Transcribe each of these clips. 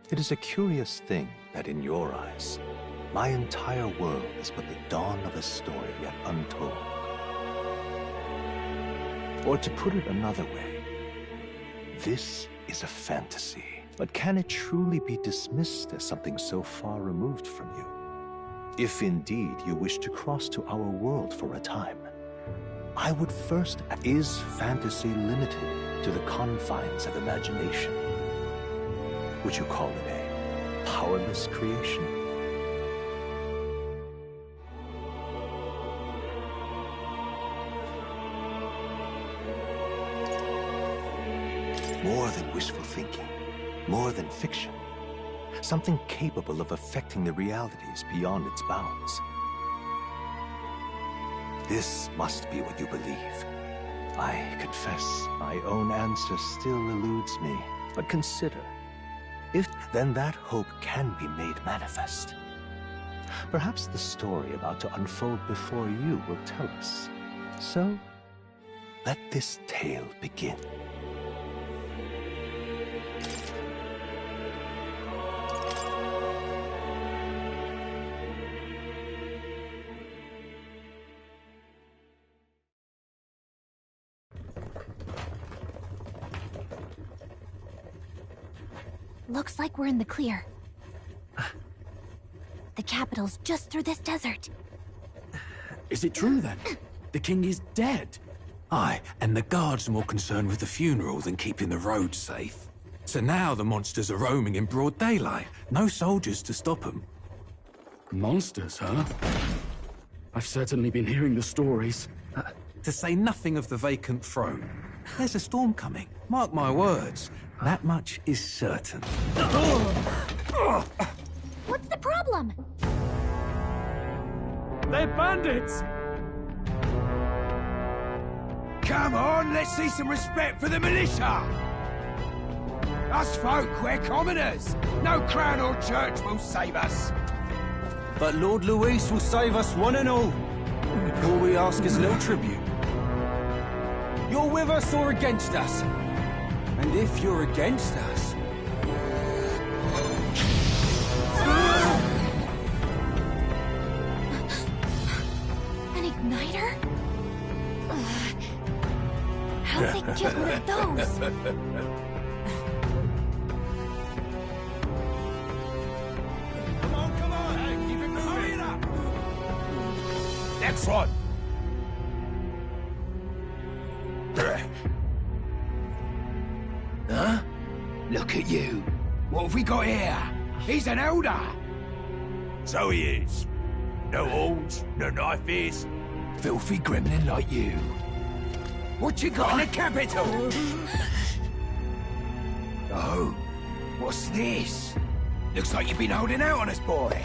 It is a curious thing that in your eyes, my entire world is but the dawn of a story yet untold. Or to put it another way, this is a fantasy. But can it truly be dismissed as something so far removed from you? If indeed you wish to cross to our world for a time, I would first ask, is fantasy limited to the confines of imagination? Would you call it a powerless creation? More than wishful thinking, more than fiction, something capable of affecting the realities beyond its bounds. This must be what you believe. I confess, my own answer still eludes me. But consider, if then that hope can be made manifest. Perhaps the story about to unfold before you will tell us. So, let this tale begin. Looks like we're in the clear. The capital's just through this desert. Is it true then? The king is dead? Aye, and the guards are more concerned with the funeral than keeping the roads safe. So now the monsters are roaming in broad daylight. No soldiers to stop them. Monsters, huh? I've certainly been hearing the stories. To say nothing of the vacant throne. There's a storm coming, mark my words. That much is certain. What's the problem? They're bandits! Come on, let's see some respect for the militia! Us folk, we're commoners. No crown or church will save us. But Lord Luis will save us one and all. All we ask is little tribute. You're with us or against us? And if you're against us... An igniter? How'd they get one of those? Come on, hey, keep it moving. Hurry it up! Next one! Huh? Look at you. What have we got here? He's an elder. So he is. No horns, no knife is. Filthy gremlin like you. What you got in the capital? Oh, what's this? Looks like you've been holding out on us, boy.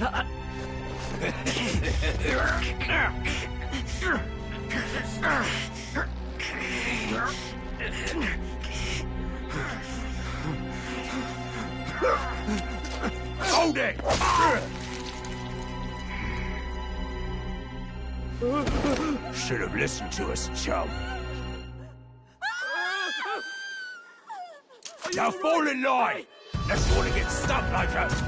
Hold it! Should have listened to us, chum. Now fall in line! Unless you want to get stuck like us.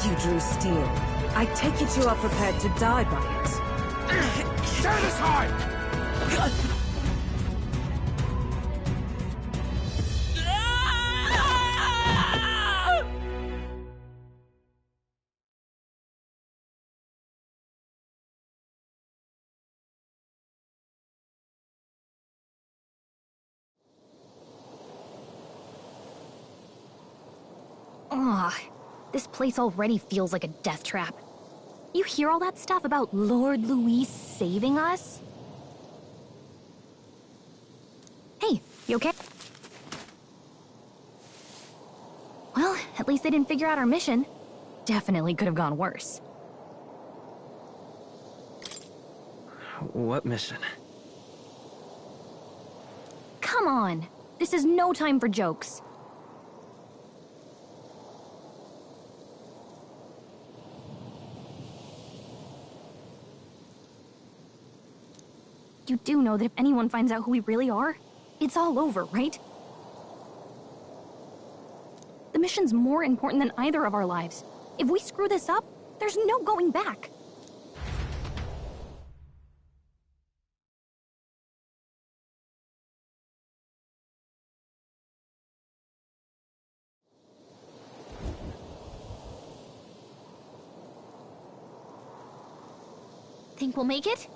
You drew steel. I take it you are prepared to die by it. Stand aside! Ugh, this place already feels like a death trap. You hear all that stuff about Lord Luis saving us? Hey, you okay? Well, at least they didn't figure out our mission. Definitely could have gone worse. What mission? Come on! This is no time for jokes. You do know that if anyone finds out who we really are, it's all over, right? The mission's more important than either of our lives. If we screw this up, there's no going back. Think we'll make it?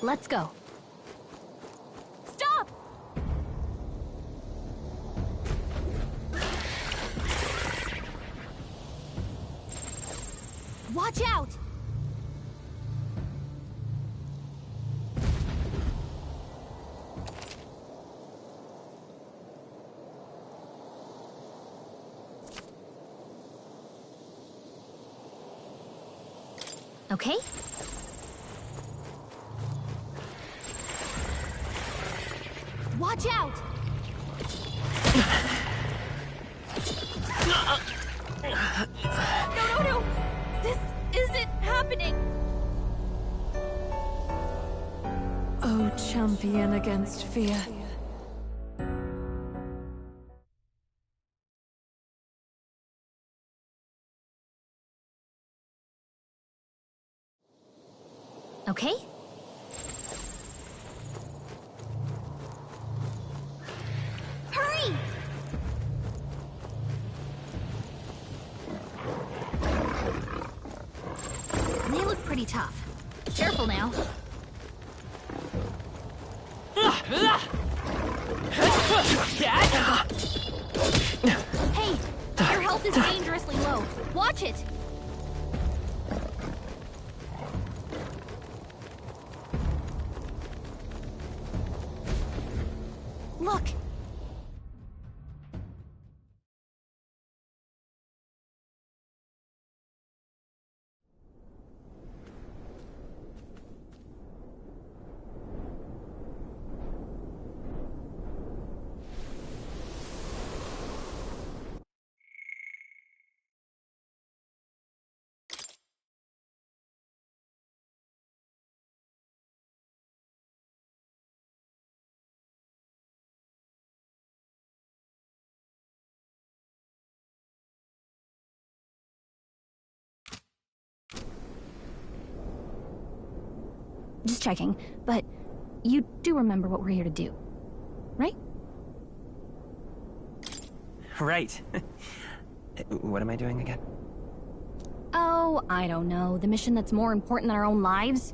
Let's go. Stop! Watch out! Okay. Watch out! No! This isn't happening! Oh, champion against fear. Okay. Hurry! They look pretty tough. Careful now. Hey, your health is dangerously low. Watch it! Look! Just checking, but you do remember what we're here to do, right? Right. What am I doing again? Oh, I don't know. The mission that's more important than our own lives?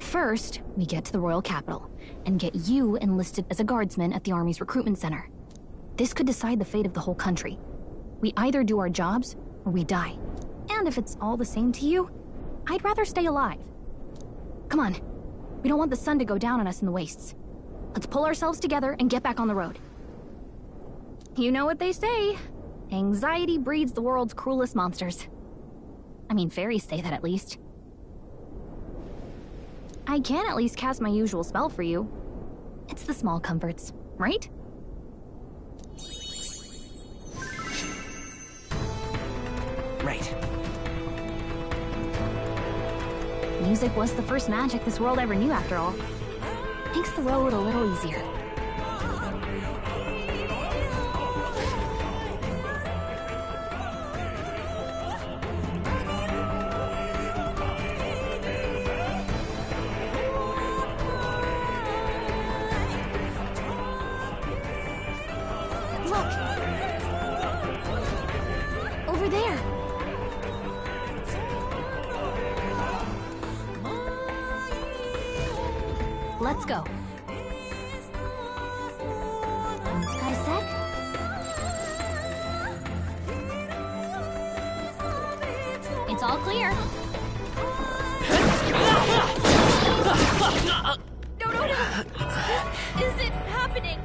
First, we get to the royal capital, and get you enlisted as a guardsman at the army's recruitment center. This could decide the fate of the whole country. We either do our jobs, or we die. And if it's all the same to you, I'd rather stay alive. Come on. We don't want the sun to go down on us in the wastes. Let's pull ourselves together and get back on the road. You know what they say. Anxiety breeds the world's cruelest monsters. I mean, fairies say that at least. I can at least cast my usual spell for you. It's the small comforts, right? Right. Music was the first magic this world ever knew, after all. Makes the road a little easier. Look! Over there! Let's go. Got a sec? It's all clear. No! This isn't happening!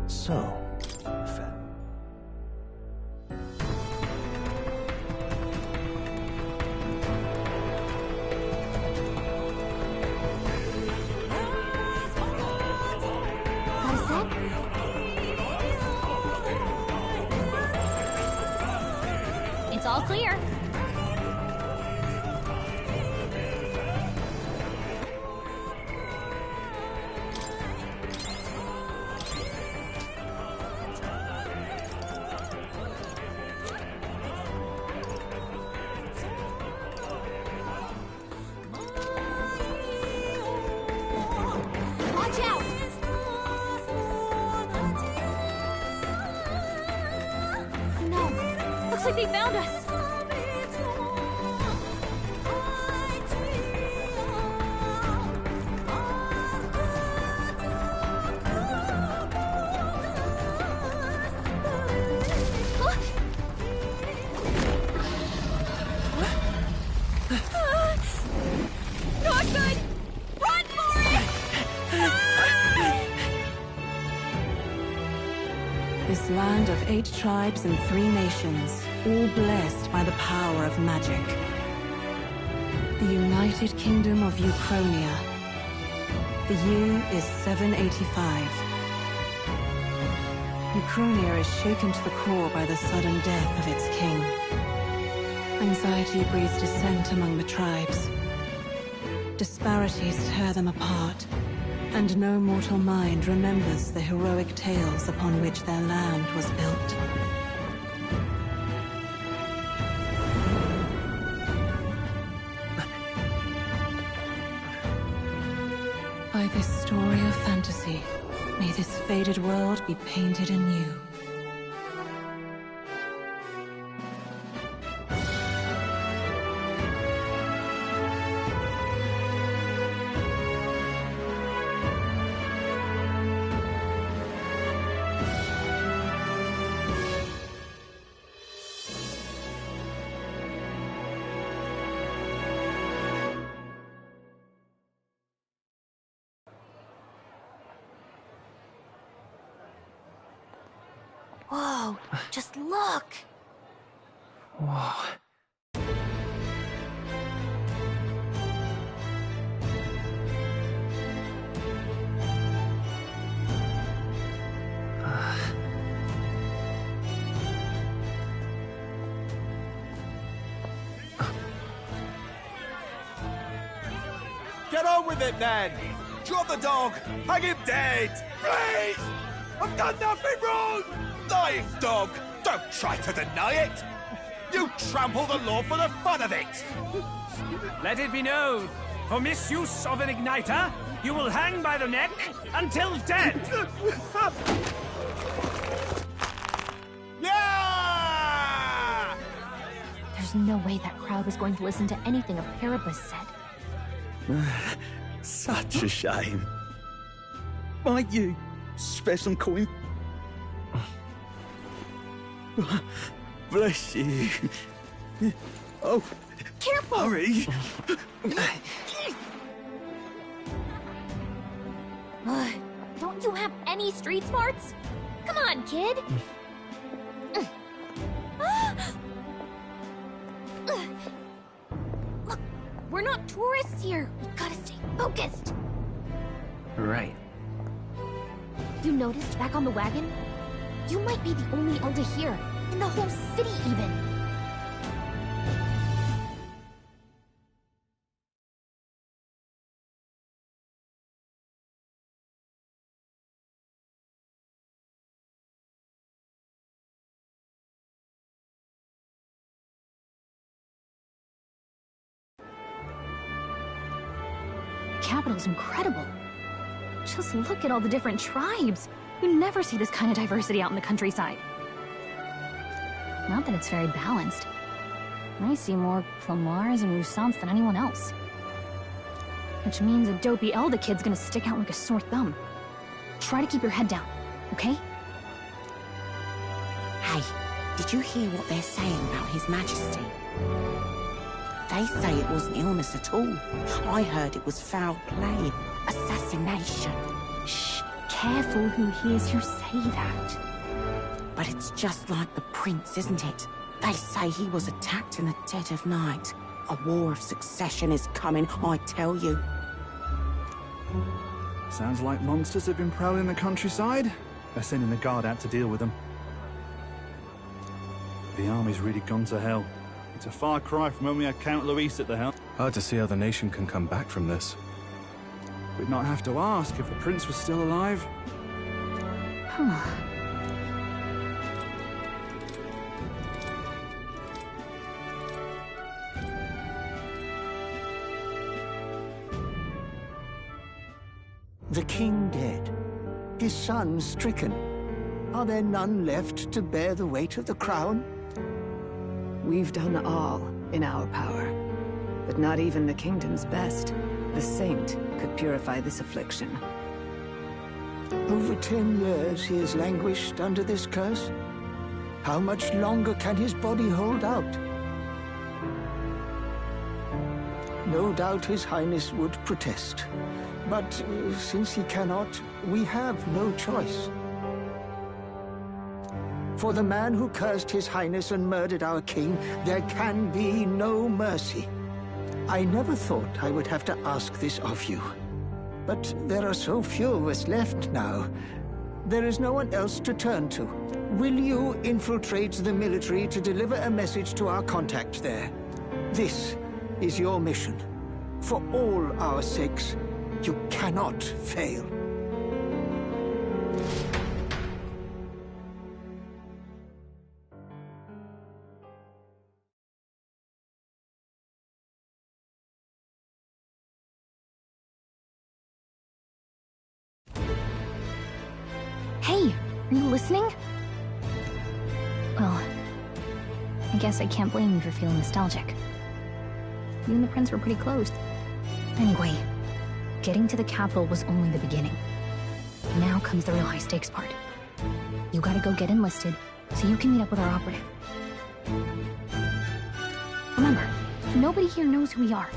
So, Got a sec? It's all clear. Watch out! No. Looks like they found us. Not good! Run for it! This land of 8 tribes and 3 nations, all blessed by the power of magic. The United Kingdom of Uchronia. The year is 785. Uchronia is shaken to the core by the sudden death of its king. Anxiety breeds dissent among the tribes. Disparities tear them apart, and no mortal mind remembers the heroic tales upon which their land was built. By this story of fantasy, may this faded world be painted anew. Whoa, just look! whoa. Get on with it, then! Drop the dog! Hang him dead! Please! I've done nothing wrong! Dying dog! Don't try to deny it! You trample the law for the fun of it! Let it be known, for misuse of an igniter, you will hang by the neck until dead! Yeah! There's no way that crowd was going to listen to anything a Paribus said. Such a shame. Might you spare some coin? Bless you. Oh, careful! Hurry! Don't you have any street smarts? Come on, kid! Look, we're not tourists here. We gotta stay focused. Right. You noticed back on the wagon? You might be the only Elder here, in the whole city even. The capital's incredible. Just look at all the different tribes. You never see this kind of diversity out in the countryside. Not that it's very balanced. I see more Plomars and Roussants than anyone else. Which means a dopey Elder kid's gonna stick out like a sore thumb. Try to keep your head down, okay? Hey, did you hear what they're saying about His Majesty? They say it wasn't illness at all. I heard it was foul play, assassination. Shh, careful who hears you say that. But it's just like the prince, isn't it? They say he was attacked in the dead of night. A war of succession is coming, I tell you. Sounds like monsters have been prowling the countryside. They're sending the guard out to deal with them. The army's really gone to hell. It's a far cry from when we had Count Luis at the helm. Hard to see how the nation can come back from this. We'd not have to ask if the prince was still alive. The king dead, his son stricken. Are there none left to bear the weight of the crown? We've done all in our power, but not even the kingdom's best, the saint, could purify this affliction. Over 10 years he has languished under this curse. How much longer can his body hold out? No doubt His Highness would protest. But since he cannot, we have no choice. For the man who cursed His Highness and murdered our king, there can be no mercy. I never thought I would have to ask this of you. But there are so few of us left now. There is no one else to turn to. Will you infiltrate the military to deliver a message to our contact there? This is your mission. For all our sakes, you cannot fail. Hey, are you listening? Well, I guess I can't blame you for feeling nostalgic. You and the prince were pretty close. Anyway, getting to the capital was only the beginning. Now comes the real high-stakes part. You gotta go get enlisted, so you can meet up with our operative. Remember, nobody here knows who we are.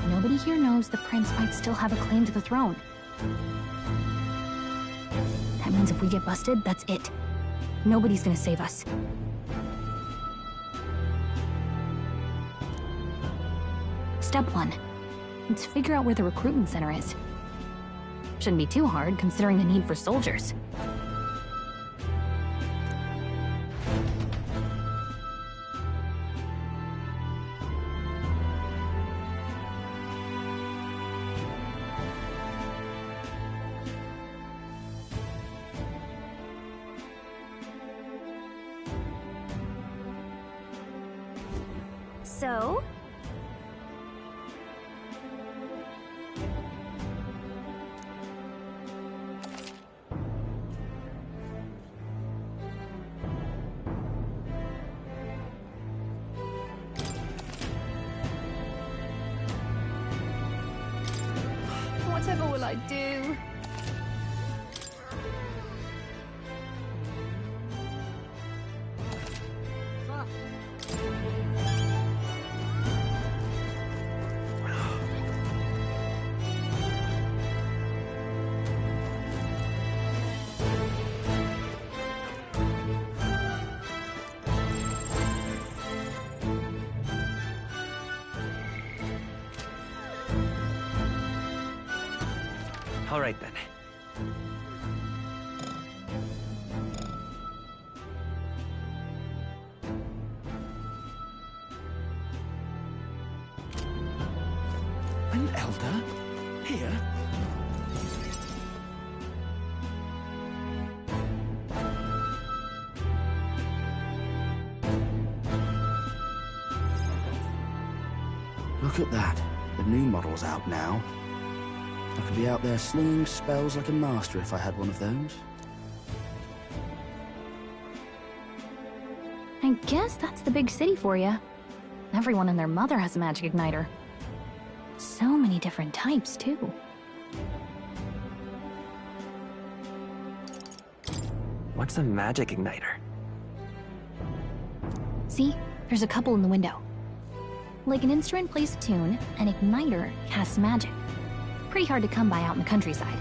Nobody here knows the prince might still have a claim to the throne. That means if we get busted, that's it. Nobody's gonna save us. Step 1. Let's figure out where the recruitment center is. Shouldn't be too hard, considering the need for soldiers. So? Whatever will I do? All right then. An elder? Here? Look at that. The new model's out now. I could be out there slinging spells like a master if I had one of those. I guess that's the big city for you. Everyone and their mother has a magic igniter. So many different types, too. What's a magic igniter? See? There's a couple in the window. Like an instrument plays a tune, an igniter casts magic. Pretty hard to come by out in the countryside.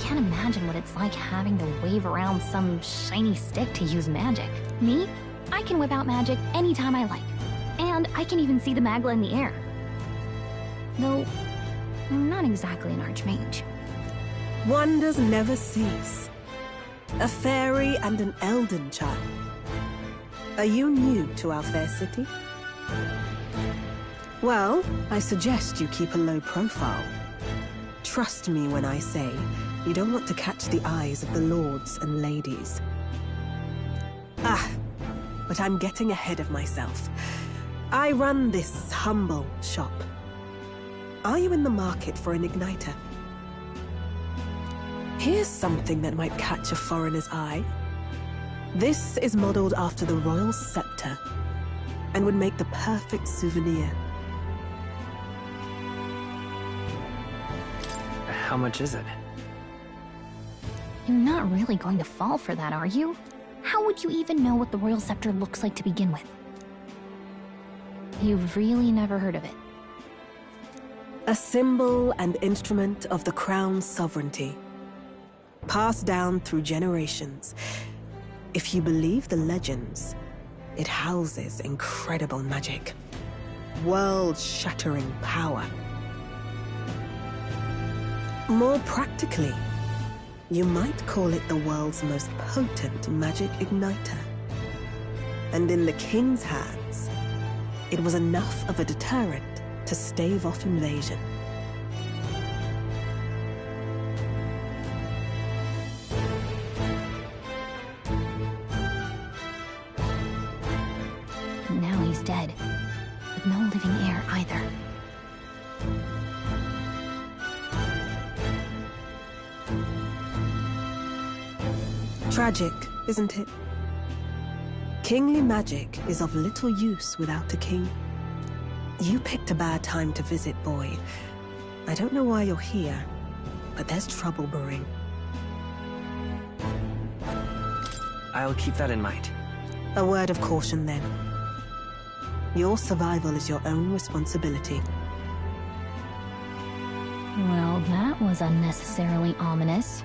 Can't imagine what it's like having to wave around some shiny stick to use magic. Me? I can whip out magic anytime I like. And I can even see the magla in the air. Though, I'm not exactly an archmage. Wonders never cease. A fairy and an elden child. Are you new to our fair city? Well, I suggest you keep a low profile. Trust me when I say you don't want to catch the eyes of the lords and ladies. But I'm getting ahead of myself. I run this humble shop. Are you in the market for an igniter? Here's something that might catch a foreigner's eye. This is modeled after the royal scepter and would make the perfect souvenir. How much is it? You're not really going to fall for that, are you? How would you even know what the royal scepter looks like to begin with? You've really never heard of it. A symbol and instrument of the crown's sovereignty. Passed down through generations. If you believe the legends, it houses incredible magic. World-shattering power. More practically, you might call it the world's most potent magic igniter. And in the king's hands, it was enough of a deterrent to stave off invasion. Now he's dead, with no living heir either. Tragic, isn't it? Kingly magic is of little use without a king. You picked a bad time to visit, boy. I don't know why you're here, but there's trouble brewing. I'll keep that in mind. A word of caution, then. Your survival is your own responsibility. Well, that was unnecessarily ominous.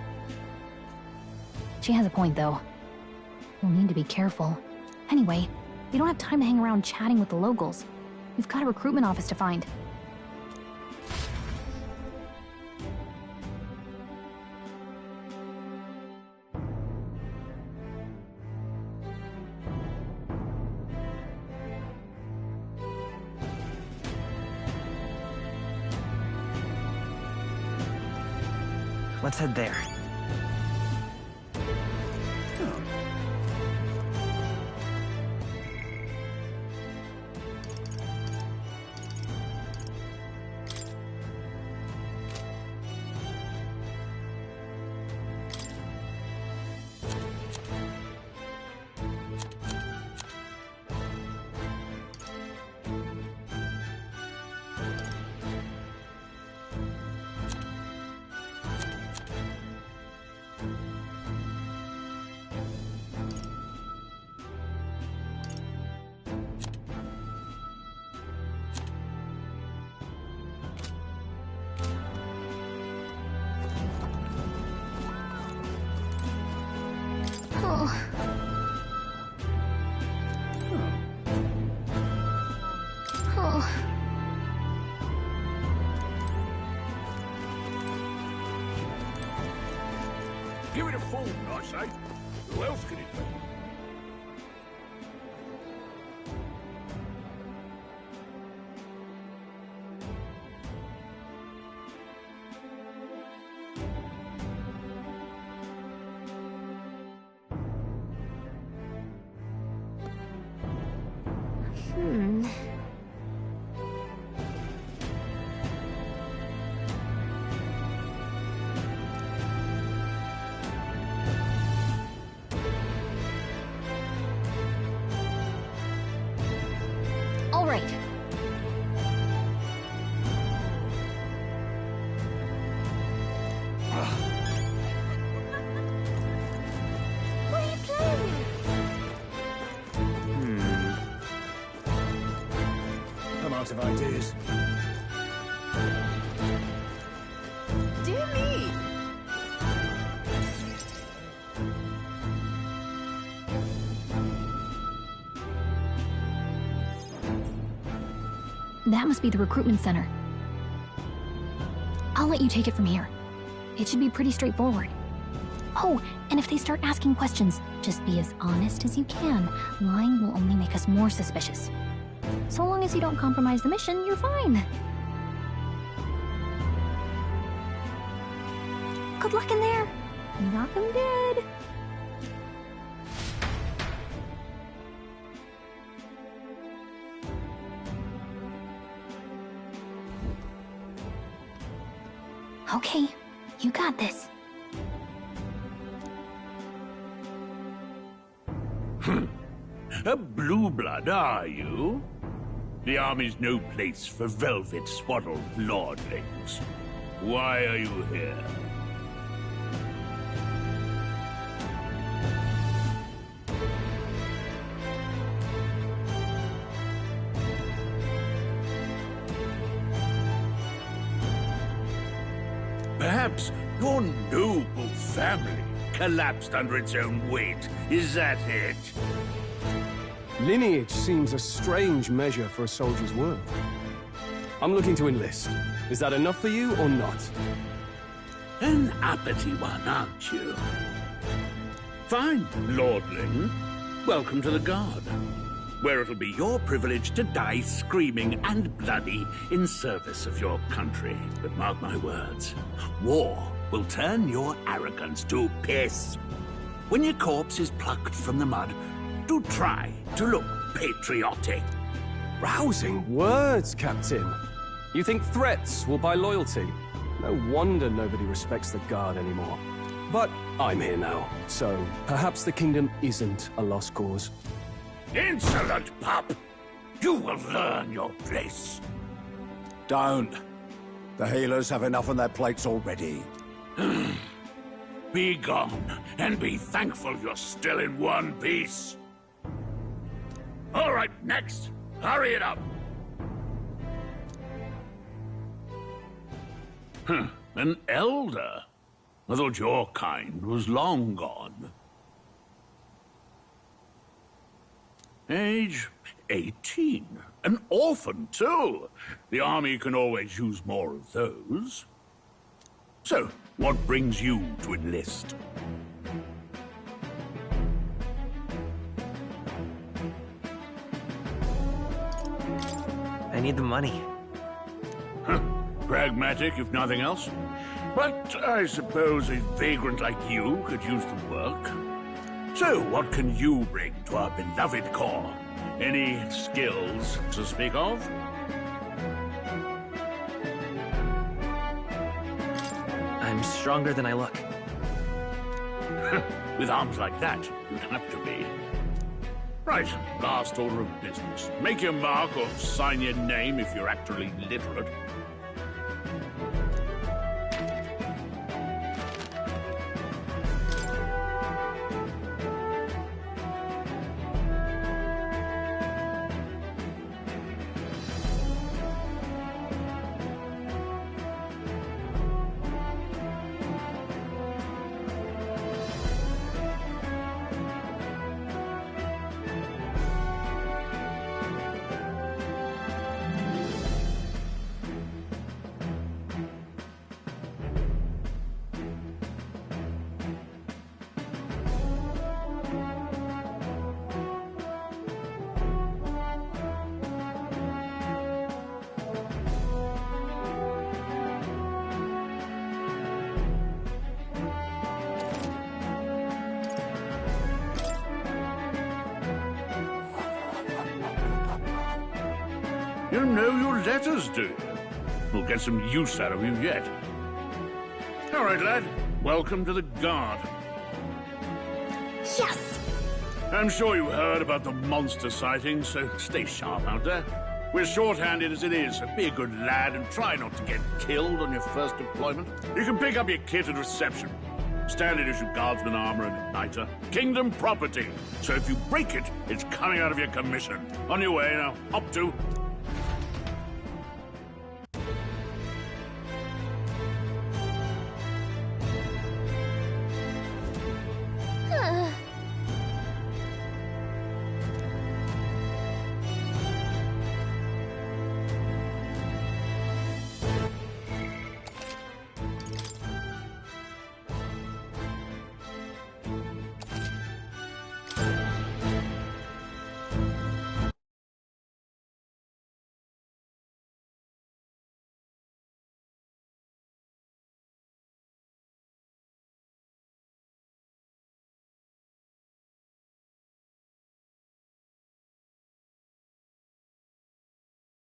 She has a point, though. We'll need to be careful. Anyway, we don't have time to hang around chatting with the locals. We've got a recruitment office to find. Let's head there. own, I say. Who else can it be? All right. What are you playing? I'm out of ideas. Dear me! That must be the recruitment center. I'll let you take it from here. It should be pretty straightforward. Oh, and if they start asking questions, just be as honest as you can. Lying will only make us more suspicious. So long as you don't compromise the mission, you're fine. Good luck in there. Knock 'em dead. Okay, you got this. A blue blood, are you? The army's no place for velvet-swaddled lordlings. Why are you here? Perhaps your noble family collapsed under its own weight. Is that it? Lineage seems a strange measure for a soldier's worth. I'm looking to enlist. Is that enough for you or not? An uppity one, aren't you? Fine, lordling. Welcome to the Guard, where it'll be your privilege to die screaming and bloody in service of your country. But mark my words, war will turn your arrogance to piss. When your corpse is plucked from the mud, do try to look patriotic. Rousing words, Captain. You think threats will buy loyalty? No wonder nobody respects the Guard anymore. But I'm here now, so perhaps the kingdom isn't a lost cause. Insolent pup! You will learn your place. Don't. The healers have enough on their plates already. Be gone, and be thankful you're still in one piece. All right, next. Hurry it up. An elder? I thought your kind was long gone. Age 18. An orphan, too. The army can always use more of those. So, what brings you to enlist? I need the money. Pragmatic, if nothing else. But I suppose a vagrant like you could use the work. So, what can you bring to our beloved corps? Any skills to speak of? I'm stronger than I look. With arms like that, you'd have to be. Right, last order of business. Make your mark or sign your name if you're actually literate. You know your letters, do you? We'll get some use out of you yet. All right, lad. Welcome to the Guard. Yes! I'm sure you heard about the monster sightings, so stay sharp out there. We're short-handed as it is, so be a good lad and try not to get killed on your first deployment. You can pick up your kit at reception. Standard issue guardsman armor and igniter. Kingdom property. So if you break it, it's coming out of your commission. On your way now. Up to...